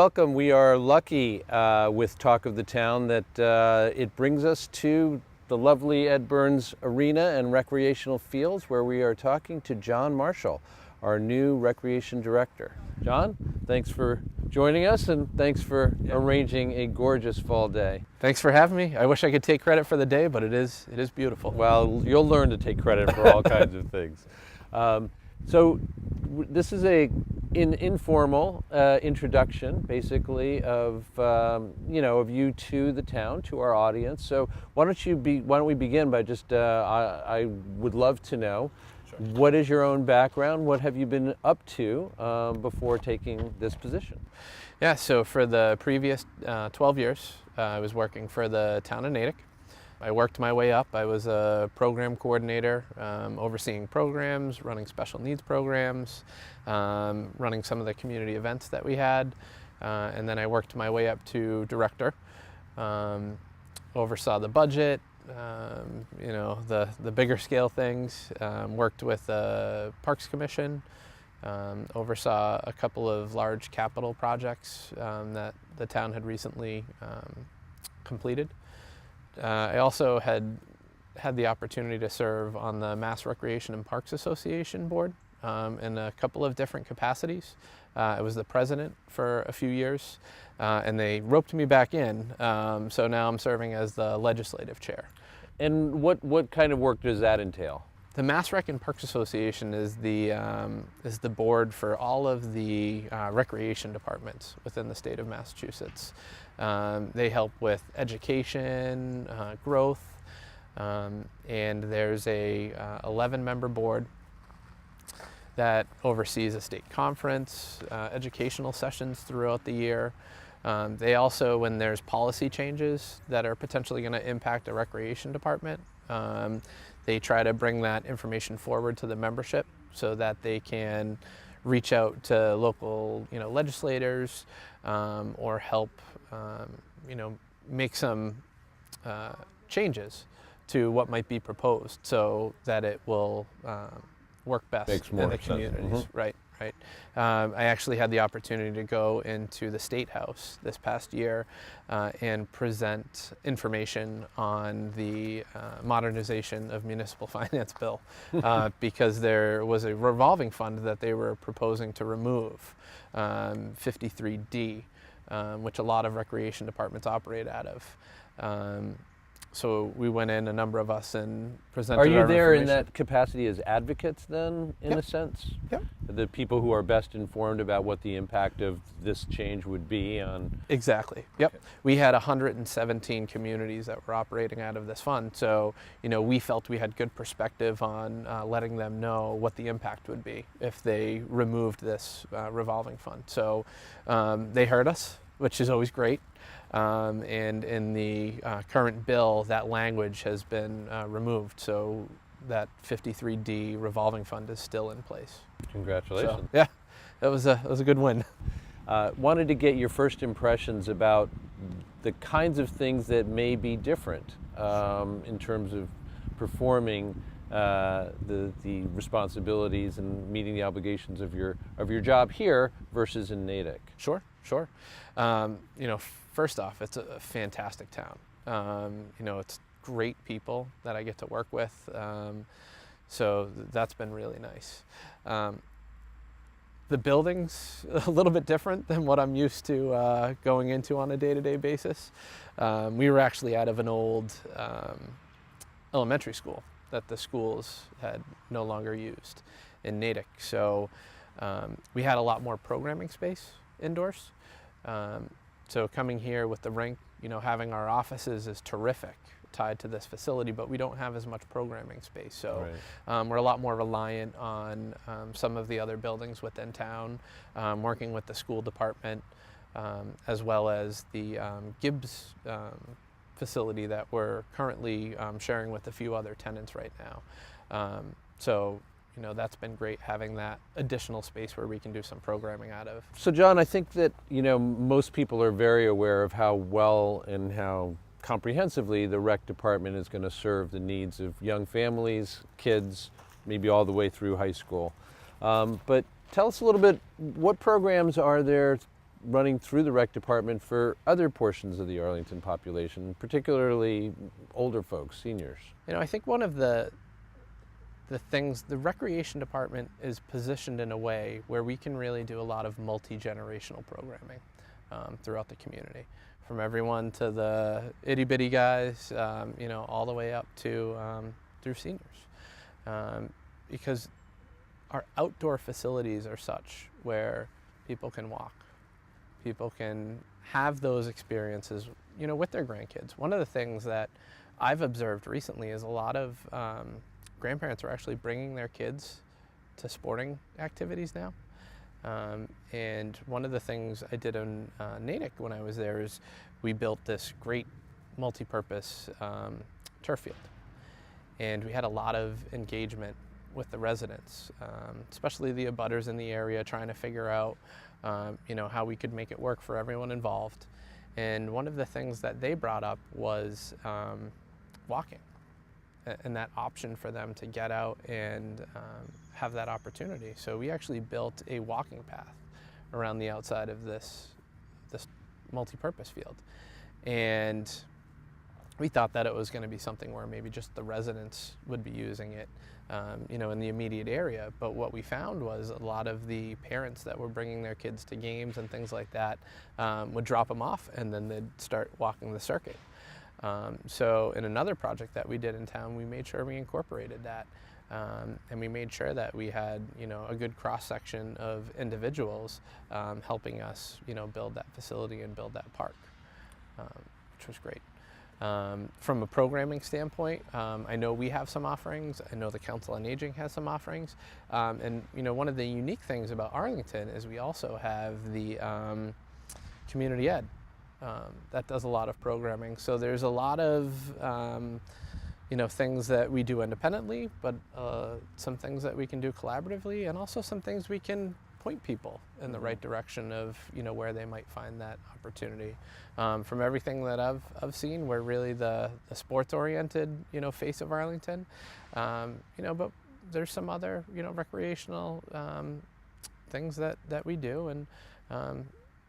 welcome. We are lucky with Talk of the Town that it brings us to the lovely Ed Burns Arena and Recreational Fields, where we are talking to Jon Marshall, our new Recreation Director. Jon, thanks for joining us, and thanks for arranging a gorgeous fall day. Thanks for having me. I wish I could take credit for the day, but it is beautiful. Well, you'll learn to take credit for all kinds of things. So this is an informal introduction, basically, of of you to the town, to our audience. So why don't we begin by just I would love to know, sure, what is your own background? What have you been up to before taking this position? Yeah, so for the previous 12 years, I was working for the town of Natick. I worked my way up. I was a program coordinator, overseeing programs, running special needs programs, running some of the community events that we had, and then I worked my way up to director, oversaw the budget, the bigger scale things, worked with the Parks Commission, oversaw a couple of large capital projects that the town had recently completed. I also had the opportunity to serve on the Mass Recreation and Parks Association board in a couple of different capacities. I was the president for a few years, and they roped me back in, so now I'm serving as the legislative chair. And what kind of work does that entail? The Mass Rec and Parks Association is the board for all of the recreation departments within the state of Massachusetts. They help with education, growth, and there's a 11-member board that oversees a state conference, educational sessions throughout the year. They also, when there's policy changes that are potentially going to impact a recreation department, they try to bring that information forward to the membership so that they can reach out to local, legislators, or help, make some changes to what might be proposed so that it will work best in the communities. Mm-hmm. Right. I actually had the opportunity to go into the State House this past year and present information on the modernization of municipal finance bill because there was a revolving fund that they were proposing to remove, 53D, which a lot of recreation departments operate out of. So we went in, a number of us, and presented our information. Are you there in that capacity as advocates then, in a sense? Yep. The people who are best informed about what the impact of this change would be on... Exactly, yep. Okay. We had 117 communities that were operating out of this fund, so we felt we had good perspective on letting them know what the impact would be if they removed this revolving fund. So they heard us, which is always great. And in the current bill, that language has been removed, so that 53D revolving fund is still in place. Congratulations. So, yeah, that was a good win. Wanted to get your first impressions about the kinds of things that may be different in terms of performing the responsibilities and meeting the obligations of your job here versus in Natick. Sure. First off, it's a fantastic town. It's great people that I get to work with, so that's been really nice. The building's a little bit different than what I'm used to going into on a day-to-day basis. We were actually out of an old elementary school that the schools had no longer used in Natick, so we had a lot more programming space indoors. So coming here with the rink, having our offices is terrific, tied to this facility, but we don't have as much programming space. So right. We're a lot more reliant on some of the other buildings within town, working with the school department, as well as the Gibbs facility that we're currently sharing with a few other tenants right now. So that's been great, having that additional space where we can do some programming out of. So Jon, I think that, most people are very aware of how well and how comprehensively the rec department is going to serve the needs of young families, kids, maybe all the way through high school. But tell us a little bit, what programs are there running through the rec department for other portions of the Arlington population, particularly older folks, seniors? I think one of the things, the recreation department is positioned in a way where we can really do a lot of multi-generational programming throughout the community, from everyone to the itty bitty guys, all the way up to through seniors, because our outdoor facilities are such where people can walk, people can have those experiences, with their grandkids. One of the things that I've observed recently is a lot of grandparents are actually bringing their kids to sporting activities now. And one of the things I did in Natick when I was there is we built this great multi-purpose turf field. And we had a lot of engagement with the residents, especially the abutters in the area, trying to figure out how we could make it work for everyone involved. And one of the things that they brought up was walking, and that option for them to get out and have that opportunity. So we actually built a walking path around the outside of this multi-purpose field. And we thought that it was going to be something where maybe just the residents would be using it, in the immediate area. But what we found was a lot of the parents that were bringing their kids to games and things like that would drop them off, and then they'd start walking the circuit. So in another project that we did in town, we made sure we incorporated that. And we made sure that we had, a good cross-section of individuals helping us, build that facility and build that park, which was great. From a programming standpoint, I know we have some offerings. I know the Council on Aging has some offerings. And one of the unique things about Arlington is we also have the community ed that does a lot of programming. So there's a lot of things that we do independently, but some things that we can do collaboratively, and also some things we can point people in the right direction of where they might find that opportunity. From everything that I've seen, we're really the sports-oriented face of Arlington, but there's some other recreational things that we do, and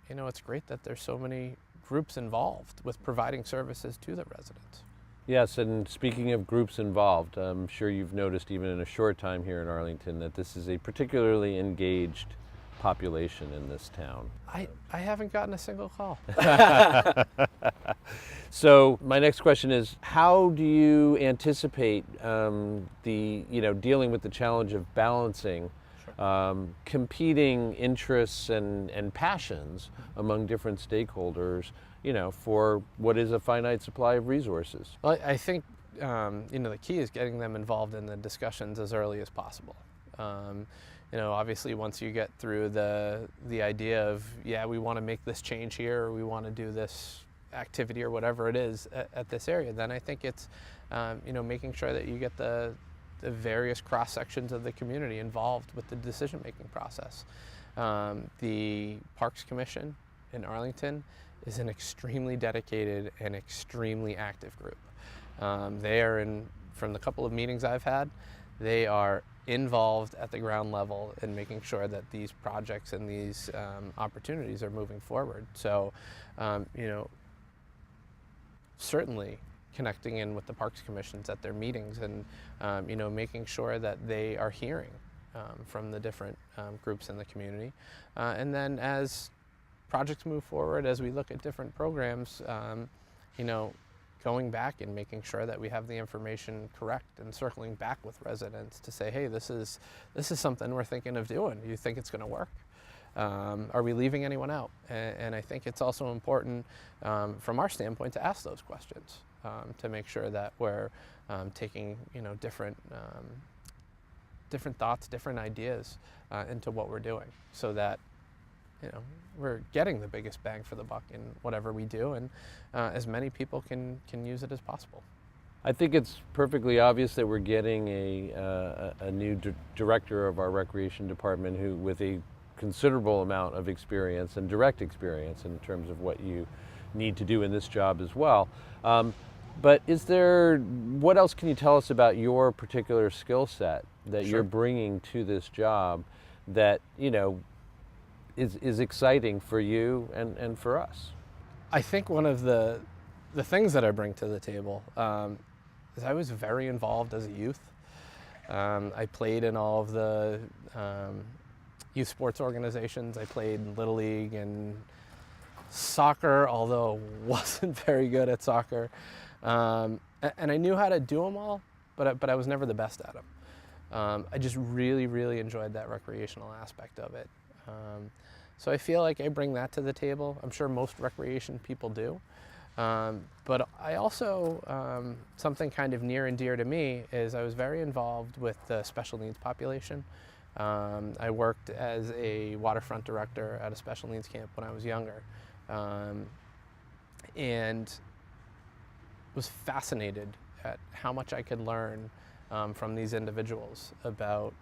it's great that there's so many groups involved with providing services to the residents. Yes, and speaking of groups involved, I'm sure you've noticed even in a short time here in Arlington that this is a particularly engaged population in this town. I haven't gotten a single call. So my next question is, how do you anticipate dealing with the challenge of balancing competing interests and passions among different stakeholders, for what is a finite supply of resources? Well, I think the key is getting them involved in the discussions as early as possible. Obviously, once you get through the idea of, we want to make this change here, or we want to do this activity or whatever it is at this area, then I think it's making sure that you get the various cross sections of the community involved with the decision-making process. The Parks Commission in Arlington is an extremely dedicated and extremely active group. They are from the couple of meetings I've had, they are involved at the ground level in making sure that these projects and these opportunities are moving forward. So, certainly connecting in with the Parks Commissions at their meetings and, making sure that they are hearing from the different groups in the community. And then as projects move forward, as we look at different programs, going back and making sure that we have the information correct and circling back with residents to say, hey, this is something we're thinking of doing. Do you think it's going to work? Are we leaving anyone out? And I think it's also important from our standpoint to ask those questions to make sure that we're taking different thoughts, different ideas into what we're doing, so that we're getting the biggest bang for the buck in whatever we do, and as many people can use it as possible. I think it's perfectly obvious that we're getting a new director of our recreation department who, with a considerable amount of experience and direct experience in terms of what you need to do in this job as well. But what else can you tell us about your particular skill set that Sure. you're bringing to this job that, is exciting for you and for us? I think one of the things that I bring to the table is I was very involved as a youth. I played in all of the youth sports organizations. I played in Little League and soccer, although wasn't very good at soccer. And I knew how to do them all, but I was never the best at them. I just really, really enjoyed that recreational aspect of it. So I feel like I bring that to the table. I'm sure most recreation people do. But I also, something kind of near and dear to me is I was very involved with the special needs population. I worked as a waterfront director at a special needs camp when I was younger, and was fascinated at how much I could learn from these individuals about,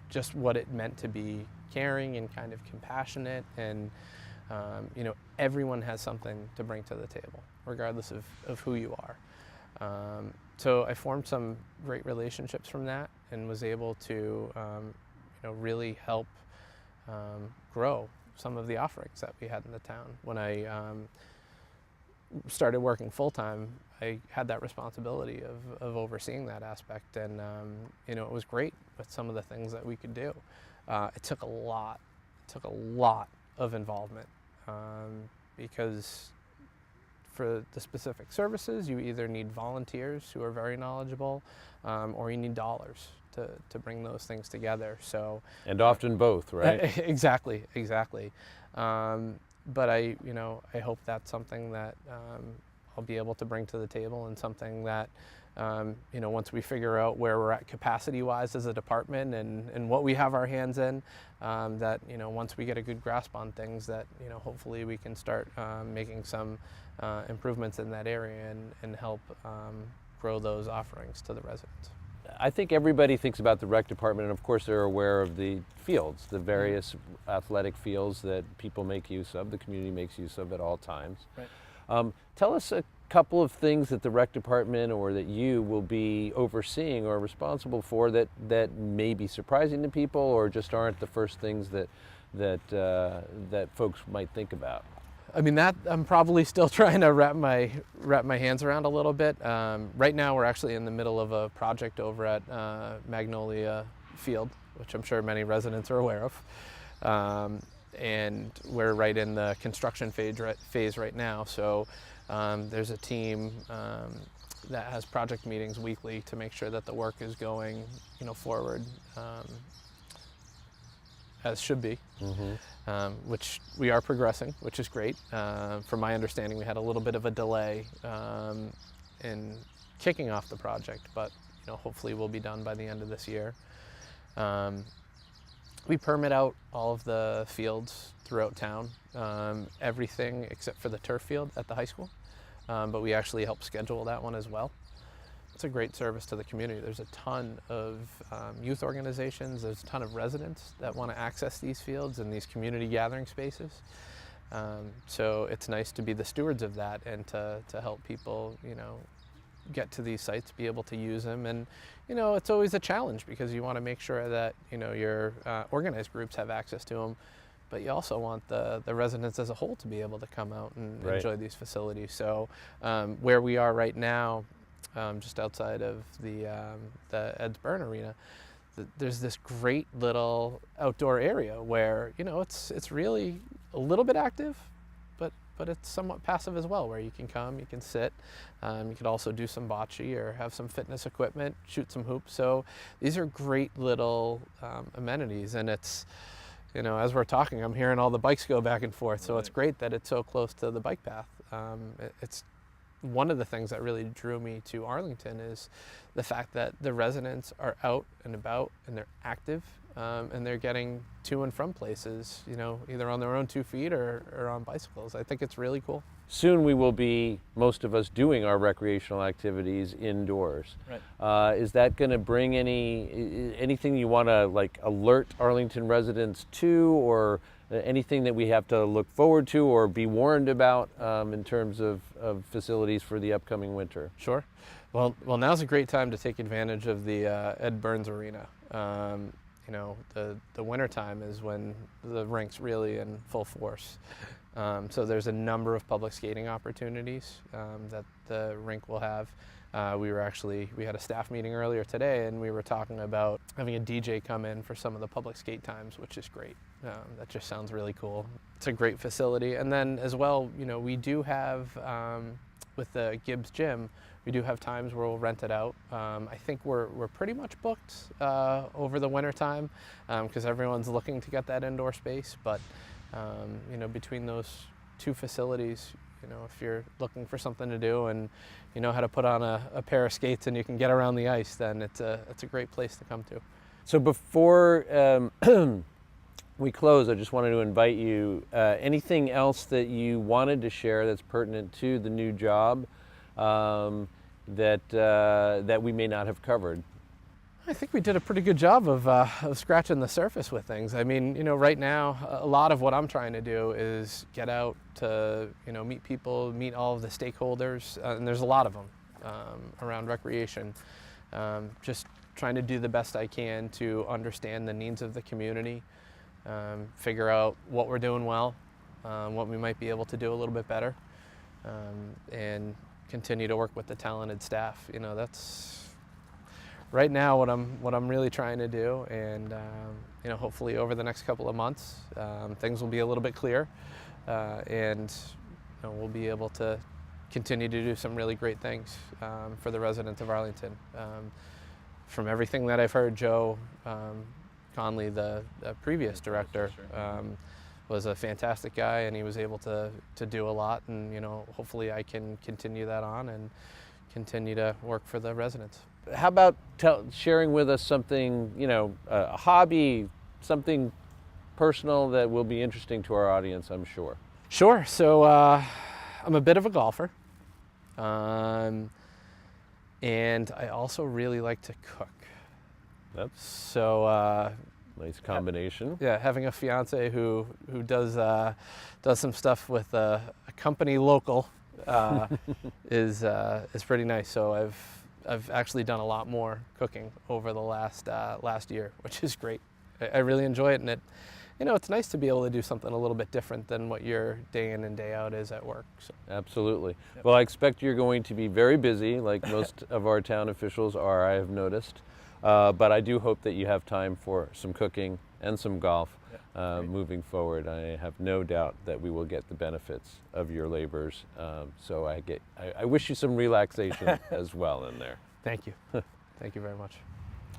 just what it meant to be caring and kind of compassionate, and everyone has something to bring to the table, regardless of who you are. So I formed some great relationships from that, and was able to really help grow some of the offerings that we had in the town. When I started working full-time, I had that responsibility of overseeing that aspect, and it was great with some of the things that we could do. It took a lot of involvement, because for the specific services, you either need volunteers who are very knowledgeable, or you need dollars to bring those things together. So, And often both, right? Exactly. But I hope that's something that I'll be able to bring to the table, and something that once we figure out where we're at capacity-wise as a department, and what we have our hands in, that once we get a good grasp on things, that hopefully we can start making some improvements in that area, and help grow those offerings to the residents. I think everybody thinks about the rec department, and of course they're aware of the fields, the various athletic fields that people make use of, the community makes use of at all times. Right. Tell us a couple of things that the rec department, or that you will be overseeing or responsible for, that may be surprising to people, or just aren't the first things that folks might think about. I mean, that I'm probably still trying to wrap my hands around a little bit. Right now, we're actually in the middle of a project over at Magnolia Field, which I'm sure many residents are aware of, and we're right in the construction phase right now. So there's a team that has project meetings weekly to make sure that the work is going forward as should be. Which we are progressing, which is great. From my understanding, we had a little bit of a delay in kicking off the project, but hopefully we'll be done by the end of this year. We permit out all of the fields throughout town, everything except for the turf field at the high school, but we actually help schedule that one as well. It's a great service to the community. There's a ton of youth organizations, there's a ton of residents that want to access these fields and these community gathering spaces. So it's nice to be the stewards of that, and to help people, get to these sites, be able to use them. And, it's always a challenge, because you want to make sure that, your organized groups have access to them, but you also want the residents as a whole to be able to come out and enjoy these facilities. So where we are right now, just outside of the Ed's Burn Arena, there's this great little outdoor area where it's really a little bit active, but it's somewhat passive as well, where you can come, you can sit, you could also do some bocce or have some fitness equipment, shoot some hoops. So these are great little amenities, and it's as we're talking, I'm hearing all the bikes go back and forth. So it's great that it's so close to the bike path. It's one of the things that really drew me to Arlington is the fact that the residents are out and about, and they're active, and they're getting to and from places, either on their own 2 feet or on bicycles. I think it's really cool. Soon we will be, most of us, doing our recreational activities indoors. Right. Is that going to bring anything you want to alert Arlington residents to, or anything that we have to look forward to or be warned about in terms of facilities for the upcoming winter? Sure. Well, now's a great time to take advantage of the Ed Burns Arena. the winter time is when the rink's really in full force. So there's a number of public skating opportunities that the rink will have. We had a staff meeting earlier today, and we were talking about having a DJ come in for some of the public skate times, which is great. That just sounds really cool. It's a great facility. And then as well, we do have, with the Gibbs gym, we do have times where we'll rent it out. I think we're pretty much booked over the winter time because everyone's looking to get that indoor space. But between those two facilities, if you're looking for something to do and you know how to put on a pair of skates and you can get around the ice, then it's a great place to come to. So before we close, I just wanted to invite you, anything else that you wanted to share that's pertinent to the new job that we may not have covered? I think we did a pretty good job of scratching the surface with things. I mean, right now, a lot of what I'm trying to do is get out to, meet people, meet all of the stakeholders, and there's a lot of them around recreation. Just trying to do the best I can to understand the needs of the community, figure out what we're doing well, what we might be able to do a little bit better, and continue to work with the talented staff. That's right now what I'm really trying to do, and hopefully over the next couple of months things will be a little bit clearer, and we'll be able to continue to do some really great things for the residents of Arlington. From everything that I've heard, Joe Conley, the previous director, was a fantastic guy, and he was able to do a lot, and hopefully I can continue that on and continue to work for the residents. How about sharing with us something, a hobby, something personal that will be interesting to our audience, I'm sure. Sure. So I'm a bit of a golfer, and I also really like to cook. That's so nice combination. Yeah, having a fiance who does some stuff with a company local is pretty nice. So I've actually done a lot more cooking over the last year, which is great. I really enjoy it, and it's nice to be able to do something a little bit different than what your day in and day out is at work. So. Absolutely. Yep. Well, I expect you're going to be very busy, like most of our town officials are, I have noticed. But I do hope that you have time for some cooking and some golf moving forward. I have no doubt that we will get the benefits of your labors. So I wish you some relaxation as well in there. Thank you. Thank you very much.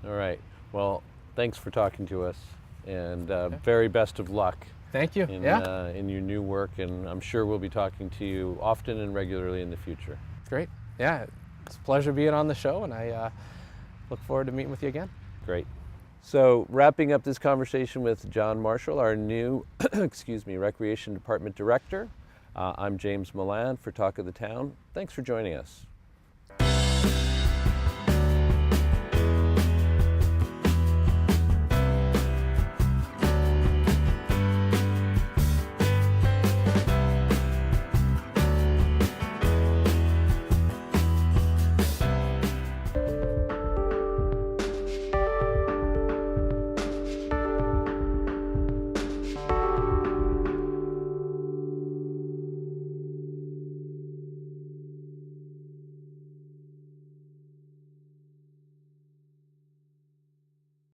All right. Well, thanks for talking to us, and very best of luck. Thank you. In your new work, and I'm sure we'll be talking to you often and regularly in the future. Great. Yeah, it's a pleasure being on the show, and I look forward to meeting with you again. Great. So wrapping up this conversation with Jon Marshall, our new Recreation Department Director. I'm James Milan for Talk of the Town. Thanks for joining us.